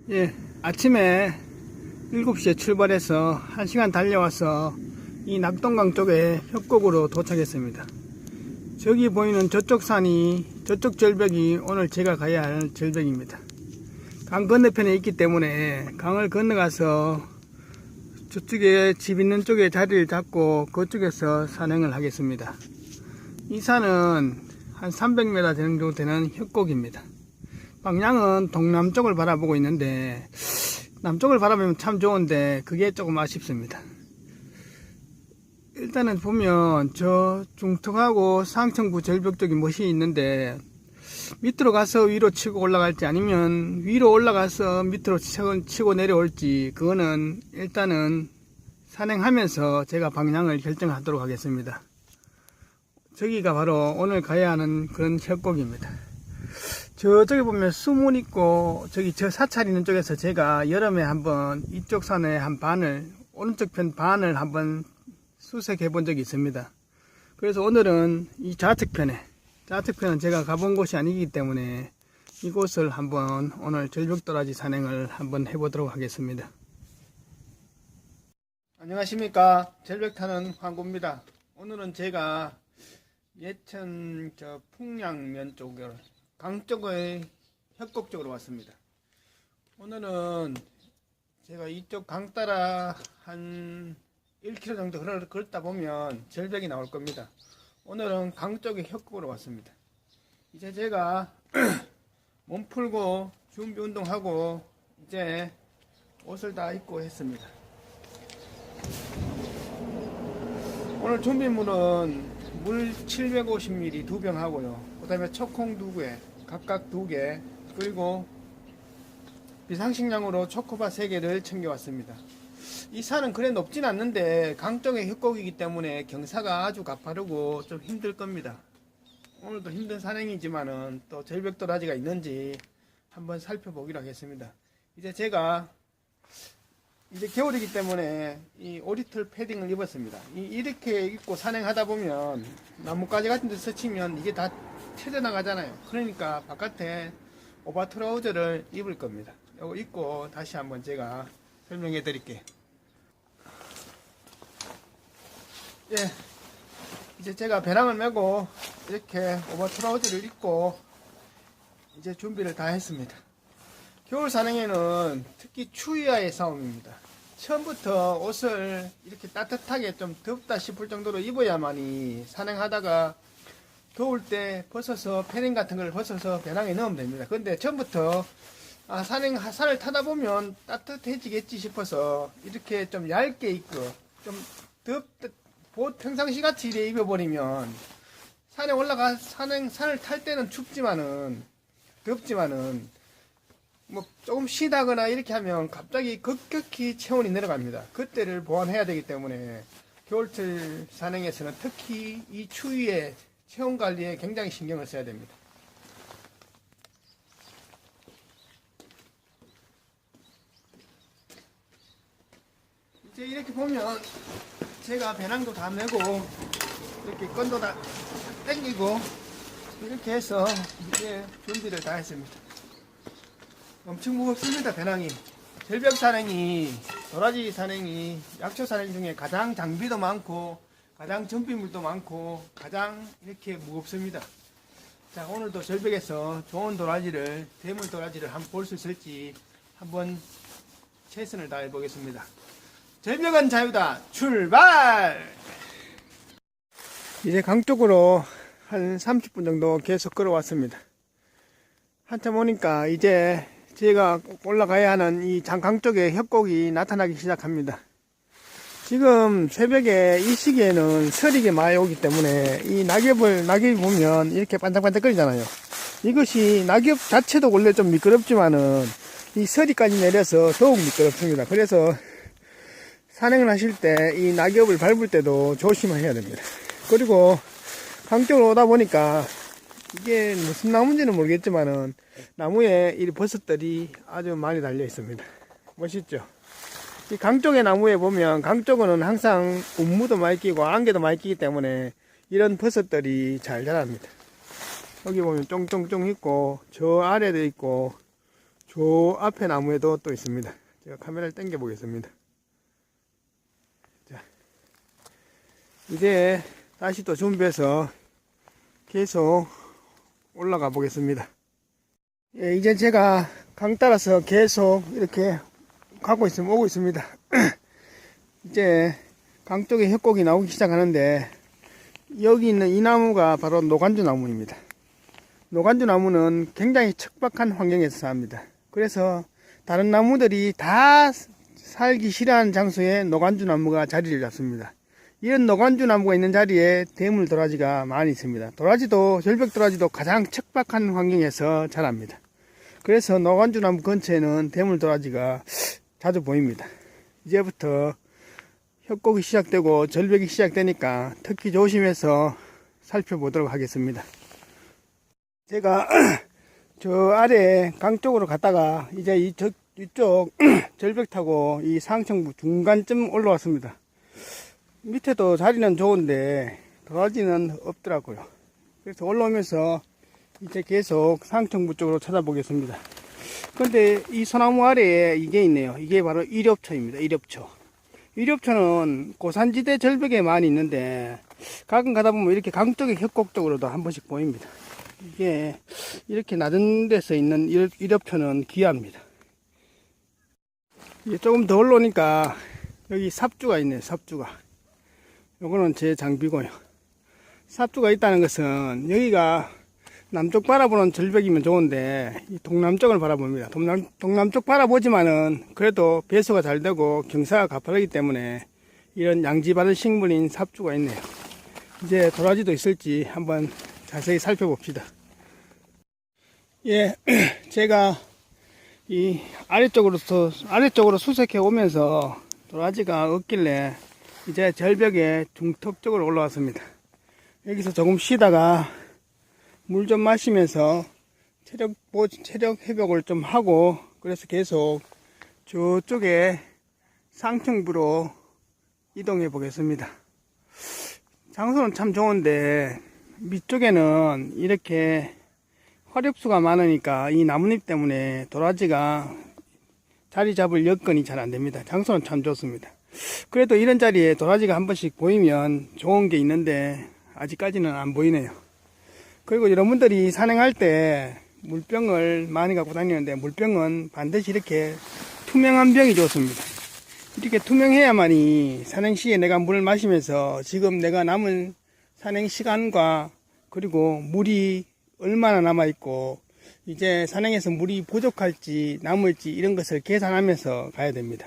예, 아침에 7시에 출발해서 1시간 달려와서 이 낙동강 쪽에 협곡으로 도착했습니다. 저기 보이는 저쪽 산이, 저쪽 절벽이 오늘 제가 가야 할 절벽입니다. 강 건너편에 있기 때문에 강을 건너가서 저쪽에 집 있는 쪽에 자리를 잡고 그쪽에서 산행을 하겠습니다. 이 산은 한 300m 정도 되는 협곡입니다. 방향은 동남쪽을 바라보고 있는데 남쪽을 바라보면 참 좋은데 그게 조금 아쉽습니다. 일단은 보면 저 중턱하고 상천구 절벽 쪽이 멋이 있는데 밑으로 가서 위로 치고 올라갈지 아니면 위로 올라가서 밑으로 치고 내려올지 그거는 일단은 산행하면서 제가 방향을 결정하도록 하겠습니다. 저기가 바로 오늘 가야 하는 그런 협곡입니다. 저쪽에 보면 수문 있고 저기 저 사찰 있는 쪽에서 제가 여름에 한번 이쪽 산에 한 반을 오른쪽 편 반을 한번 수색해 본 적이 있습니다. 그래서 오늘은 이 좌측편은 제가 가본 곳이 아니기 때문에 이곳을 한번 오늘 절벽도라지 산행을 한번 해보도록 하겠습니다. 안녕하십니까, 절벽타는 황구입니다. 오늘은 제가 예천 저 풍량면 쪽으로 강 쪽의 협곡 쪽으로 왔습니다. 오늘은 제가 이쪽 강 따라 한 1km 정도 걷다 보면 절벽이 나올 겁니다. 오늘은 강 쪽의 협곡으로 왔습니다. 이제 제가 몸 풀고 준비 운동하고 이제 옷을 다 입고 했습니다. 오늘 준비물은 물 750ml 2병 하고요. 그 다음에 초콩 2개, 각각 2개, 그리고 비상식량으로 초코바 3개를 챙겨왔습니다. 이 산은 그래 높진 않는데 강 쪽의 협곡이기 때문에 경사가 아주 가파르고 좀 힘들 겁니다. 오늘도 힘든 산행이지만은 또 절벽도라지가 있는지 한번 살펴보기로 하겠습니다. 이제 제가 이제 겨울이기 때문에 이 오리털 패딩을 입었습니다. 이렇게 입고 산행하다 보면 나뭇가지 같은 데 스치면 이게 다 튀어나가잖아요. 그러니까 바깥에 오버트라우저를 입을 겁니다. 이거 입고 다시 한번 제가 설명해 드릴게요. 예, 이제 제가 배낭을 메고 이렇게 오버트라우저를 입고 이제 준비를 다 했습니다. 겨울 산행에는 특히 추위와의 싸움입니다. 처음부터 옷을 이렇게 따뜻하게 좀 덥다 싶을 정도로 입어야만이 산행하다가 더울 때 벗어서 패딩 같은 걸 벗어서 배낭에 넣으면 됩니다. 근데 처음부터 산을 타다 보면 따뜻해지겠지 싶어서 이렇게 좀 얇게 입고 좀 평상시 같이 이래 입어버리면 산에 산을 탈 때는 덥지만은 뭐 조금 쉬다거나 이렇게 하면 갑자기 급격히 체온이 내려갑니다. 그때를 보완해야 되기 때문에 겨울철 산행에서는 특히 이 추위에 체온 관리에 굉장히 신경을 써야 됩니다. 이제 이렇게 보면 제가 배낭도 다 메고 이렇게 건도 다 당기고 이렇게 해서 이제 준비를 다 했습니다. 엄청 무겁습니다. 배낭이. 절벽 산행이, 도라지 산행이 약초 산행 중에 가장 장비도 많고 가장 준비물도 많고 가장 이렇게 무겁습니다. 자, 오늘도 절벽에서 좋은 도라지를, 대물 도라지를 한번 볼 수 있을지 한번 최선을 다해 보겠습니다. 절벽은 자유다. 출발! 이제 강 쪽으로 한 30분 정도 계속 걸어왔습니다. 한참 오니까 이제 제가 올라가야 하는 이 강 쪽에 협곡이 나타나기 시작합니다. 지금 새벽에 이 시기에는 서리가 많이 오기 때문에 이 낙엽이 보면 이렇게 반짝반짝거리잖아요. 이것이 낙엽 자체도 원래 좀 미끄럽지만은 이 서리까지 내려서 더욱 미끄럽습니다. 그래서 산행을 하실 때 이 낙엽을 밟을 때도 조심해야 됩니다. 그리고 강 쪽으로 오다 보니까 이게 무슨 나무인지는 모르겠지만은 나무에 이 버섯들이 아주 많이 달려 있습니다. 멋있죠? 이 강 쪽의 나무에 보면 강 쪽은 항상 운무도 많이 끼고 안개도 많이 끼기 때문에 이런 버섯들이 잘 자랍니다. 여기 보면 쫑쫑쫑 있고 저 아래도 있고 저 앞에 나무에도 또 있습니다. 제가 카메라를 당겨 보겠습니다. 자, 이제 다시 또 준비해서 계속 올라가 보겠습니다. 예, 이제 제가 강 따라서 계속 이렇게 오고 있습니다. 이제 강 쪽에 협곡이 나오기 시작하는데, 여기 있는 이 나무가 바로 노간주 나무입니다. 노간주 나무는 굉장히 척박한 환경에서 삽니다. 그래서 다른 나무들이 다 살기 싫어하는 장소에 노간주 나무가 자리를 잡습니다. 이런 노간주 나무가 있는 자리에 대물 도라지가 많이 있습니다. 도라지도, 절벽 도라지도 가장 척박한 환경에서 자랍니다. 그래서 노간주 나무 근처에는 대물 도라지가 자주 보입니다. 이제부터 협곡이 시작되고 절벽이 시작되니까 특히 조심해서 살펴보도록 하겠습니다. 제가 저 아래 강 쪽으로 갔다가 이제 이쪽 절벽 타고 이 상층부 중간쯤 올라왔습니다. 밑에도 자리는 좋은데 도라지는 없더라고요. 그래서 올라오면서 이제 계속 상층부 쪽으로 찾아보겠습니다. 근데 이 소나무 아래에 이게 있네요. 이게 바로 일엽초입니다. 일엽초. 일엽초는 고산지대 절벽에 많이 있는데 가끔 가다 보면 이렇게 강 쪽의 협곡 쪽으로도 한 번씩 보입니다. 이게 이렇게 낮은 데서 있는 일엽초는 귀합니다. 이제 조금 더 올라오니까 여기 삽주가 있네요. 삽주가. 요거는 제 장비고요. 삽주가 있다는 것은 여기가 남쪽 바라보는 절벽이면 좋은데 이 동남쪽을 바라봅니다. 동남쪽 바라보지만은 그래도 배수가 잘 되고 경사가 가파르기 때문에 이런 양지 바른 식물인 삽주가 있네요. 이제 도라지도 있을지 한번 자세히 살펴봅시다. 예, 제가 이 아래쪽으로 수색해 오면서 도라지가 없길래 이제 절벽의 중턱 쪽으로 올라왔습니다. 여기서 조금 쉬다가 물 좀 마시면서 체력 회복을 좀 하고, 그래서 계속 저쪽에 상층부로 이동해 보겠습니다. 장소는 참 좋은데 밑쪽에는 이렇게 화렵수가 많으니까 이 나뭇잎 때문에 도라지가 자리 잡을 여건이 잘 안됩니다. 장소는 참 좋습니다. 그래도 이런 자리에 도라지가 한 번씩 보이면 좋은 게 있는데 아직까지는 안 보이네요. 그리고 여러분들이 산행할 때 물병을 많이 갖고 다니는데 물병은 반드시 이렇게 투명한 병이 좋습니다. 이렇게 투명해야만이 산행 시에 내가 물을 마시면서 지금 내가 남은 산행 시간과 그리고 물이 얼마나 남아있고 이제 산행에서 물이 부족할지 남을지 이런 것을 계산하면서 가야 됩니다.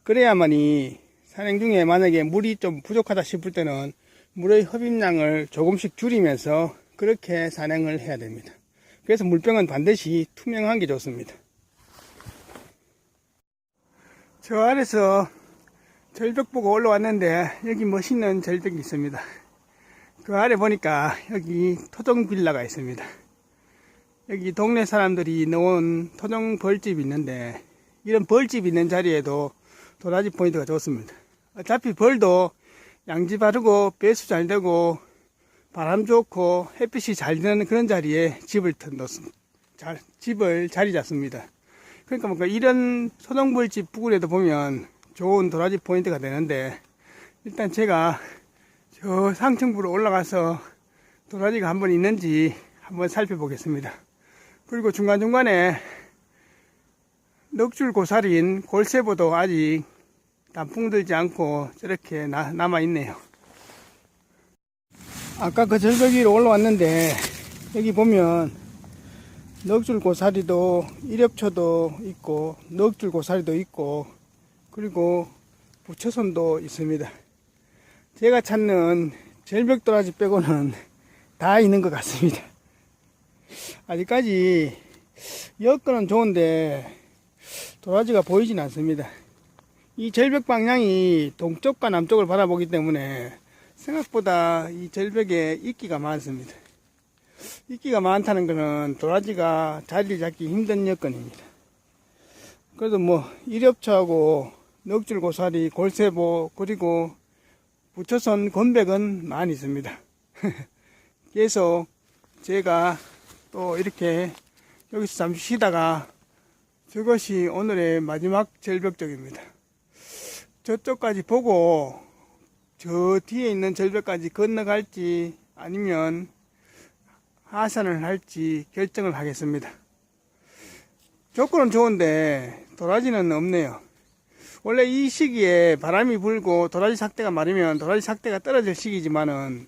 그래야만이 산행 중에 만약에 물이 좀 부족하다 싶을 때는 물의 흡입량을 조금씩 줄이면서 그렇게 산행을 해야 됩니다. 그래서 물병은 반드시 투명한 게 좋습니다. 저 아래서 절벽 보고 올라왔는데 여기 멋있는 절벽이 있습니다. 그 아래 보니까 여기 토종 빌라가 있습니다. 여기 동네 사람들이 넣은 토종 벌집이 있는데 이런 벌집이 있는 자리에도 도라지 포인트가 좋습니다. 어차피 벌도 양지 바르고 배수 잘 되고 바람 좋고 햇빛이 잘 드는 그런 자리에 집을 자리 잡습니다. 그러니까 뭔가 이런 소동벌집 부근에도 보면 좋은 도라지 포인트가 되는데 일단 제가 저 상층부로 올라가서 도라지가 한번 있는지 한번 살펴보겠습니다. 그리고 중간중간에 넉줄 고사리인 골세보도 아직 단풍 들지 않고 저렇게 남아있네요. 아까 그 절벽 위로 올라왔는데 여기 보면 넉줄 고사리도 일엽초도 있고 넉줄 고사리도 있고 그리고 부처선도 있습니다. 제가 찾는 절벽 도라지 빼고는 다 있는 것 같습니다. 아직까지 여건은 좋은데 도라지가 보이진 않습니다. 이 절벽 방향이 동쪽과 남쪽을 바라보기 때문에 생각보다 이 절벽에 이끼가 많습니다. 이끼가 많다는 것은 도라지가 자리를 잡기 힘든 여건입니다. 그래도 뭐 일엽초하고 넉줄고사리, 골세보 그리고 부처선, 건백은 많이 있습니다. 계속 제가 또 이렇게 여기서 잠시 쉬다가 저것이 오늘의 마지막 절벽쪽입니다. 저쪽까지 보고 저 뒤에 있는 절벽까지 건너갈지 아니면 하산을 할지 결정을 하겠습니다. 조건은 좋은데 도라지는 없네요. 원래 이 시기에 바람이 불고 도라지 삭대가 마르면 도라지 삭대가 떨어질 시기지만은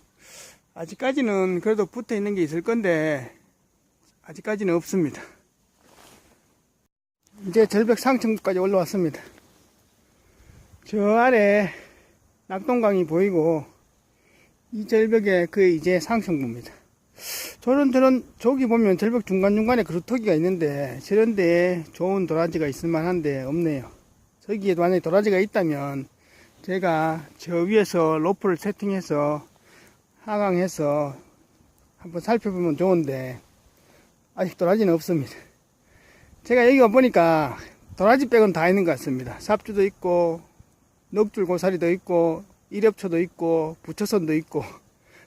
아직까지는 그래도 붙어 있는 게 있을 건데 아직까지는 없습니다. 이제 절벽 상층부까지 올라왔습니다. 저 아래 낙동강이 보이고 이 절벽에 그 이제 상층부입니다. 저기 보면 절벽 중간중간에 그루터기가 있는데 저런 데에 좋은 도라지가 있을 만한데 없네요. 저기에 만약에 도라지가 있다면 제가 저 위에서 로프를 세팅해서 하강해서 한번 살펴보면 좋은데 아직 도라지는 없습니다. 제가 여기 와보니까 도라지 빼곤 다 있는 것 같습니다. 삽주도 있고 넉줄 고사리도 있고 이렵초도 있고 부처선도 있고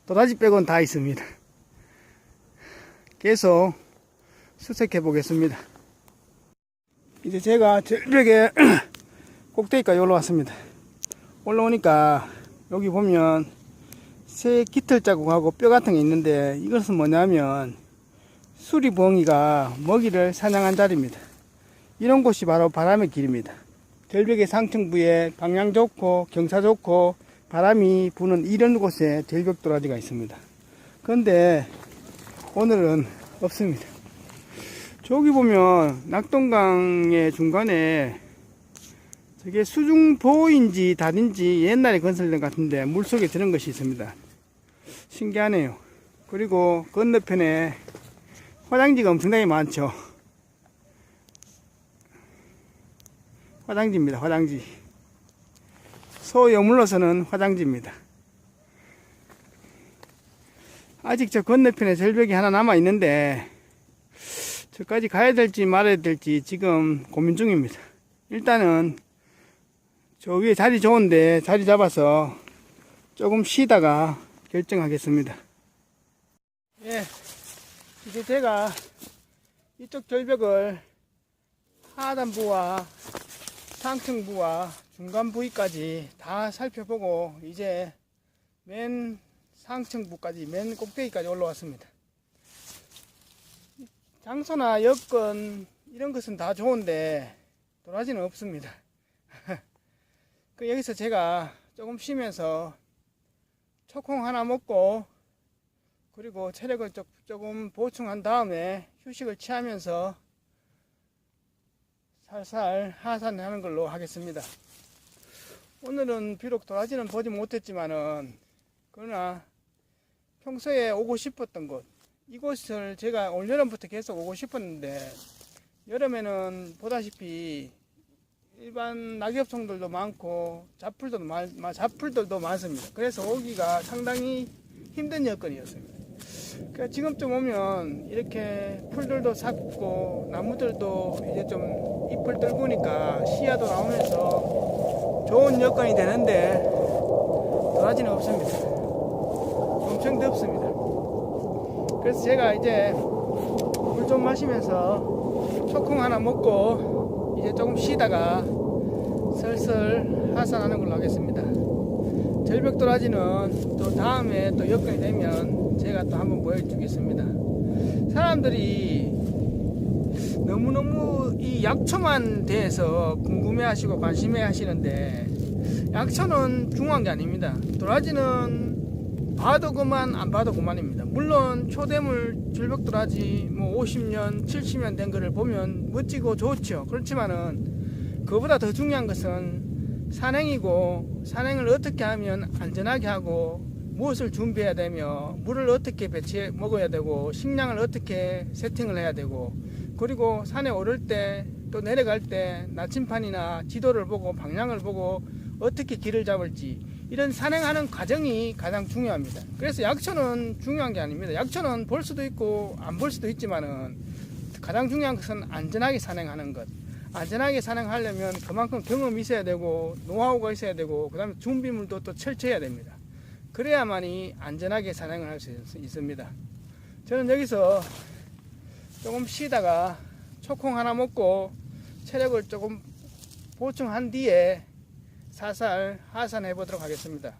도라지 빼곤 다 있습니다. 계속 수색해 보겠습니다. 이제 제가 절벽에 꼭대기까지 올라왔습니다. 올라오니까 여기 보면 새 깃털 자국하고 뼈 같은 게 있는데 이것은 뭐냐면 수리부엉이가 먹이를 사냥한 자리입니다. 이런 곳이 바로 바람의 길입니다. 절벽의 상층부에 방향 좋고 경사 좋고 바람이 부는 이런 곳에 절벽 도라지가 있습니다. 그런데 오늘은 없습니다. 저기 보면 낙동강의 중간에 저게 수중보인지 다인지 옛날에 건설된 것 같은데 물속에 저런 것이 있습니다. 신기하네요. 그리고 건너편에 화장지가 엄청나게 많죠. 화장지입니다. 화장지. 소여물로서는 화장지입니다. 아직 저 건너편에 절벽이 하나 남아 있는데 저까지 가야 될지 말아야 될지 지금 고민 중입니다. 일단은 저 위에 자리 좋은데 자리 잡아서 조금 쉬다가 결정하겠습니다. 예, 이제 제가 이쪽 절벽을 하단부와 상층부와 중간 부위까지 다 살펴보고 이제 맨 상층부까지 맨 꼭대기까지 올라왔습니다. 장소나 여건 이런 것은 다 좋은데 도라지는 없습니다. 여기서 제가 조금 쉬면서 초콩 하나 먹고 그리고 체력을 조금 보충한 다음에 휴식을 취하면서 살살 하산하는 걸로 하겠습니다. 오늘은 비록 도라지는 보지 못했지만은 그러나 평소에 오고 싶었던 곳, 이곳을 제가 올여름부터 계속 오고 싶었는데 여름에는 보다시피 일반 낙엽송들도 많고 잡풀들도 많습니다. 그래서 오기가 상당히 힘든 여건이었습니다. 그러니까 지금쯤 오면 이렇게 풀들도 삭고 나무들도 이제 좀 잎을 떨구니까 씨앗도 나오면서 좋은 여건이 되는데 도라지는 없습니다. 엄청 덥습니다. 그래서 제가 이제 물 좀 마시면서 초콩 하나 먹고 이제 조금 쉬다가 슬슬 하산하는 걸로 하겠습니다. 절벽 도라지는 또 다음에 또 여건이 되면 제가 또 한번 보여주겠습니다. 사람들이 너무너무 이 약초만 대해서 궁금해 하시고 관심해 하시는데 약초는 중요한 게 아닙니다. 도라지는 봐도 그만 안 봐도 그만입니다. 물론 초대물 절벽 도라지 뭐 50년 70년 된 거를 보면 멋지고 좋죠. 그렇지만은 그보다 더 중요한 것은 산행이고 산행을 어떻게 하면 안전하게 하고 무엇을 준비해야 되며 물을 어떻게 배치해 먹어야 되고 식량을 어떻게 세팅을 해야 되고 그리고 산에 오를 때 또 내려갈 때 나침판이나 지도를 보고 방향을 보고 어떻게 길을 잡을지 이런 산행하는 과정이 가장 중요합니다. 그래서 약초는 중요한 게 아닙니다. 약초는 볼 수도 있고 안 볼 수도 있지만은 가장 중요한 것은 안전하게 산행하는 것. 안전하게 산행하려면 그만큼 경험이 있어야 되고 노하우가 있어야 되고 그 다음에 준비물도 또 철저해야 됩니다. 그래야만이 안전하게 산행을 할 수 있습니다. 저는 여기서 조금 쉬다가 초콩 하나 먹고 체력을 조금 보충한 뒤에 살살 하산해 보도록 하겠습니다.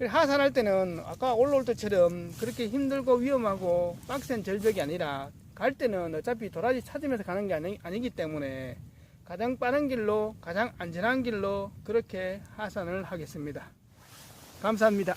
하산할 때는 아까 올라올 때처럼 그렇게 힘들고 위험하고 빡센 절벽이 아니라 갈 때는 어차피 도라지 찾으면서 가는 게 아니기 때문에 가장 빠른 길로 가장 안전한 길로 그렇게 하산을 하겠습니다. 감사합니다.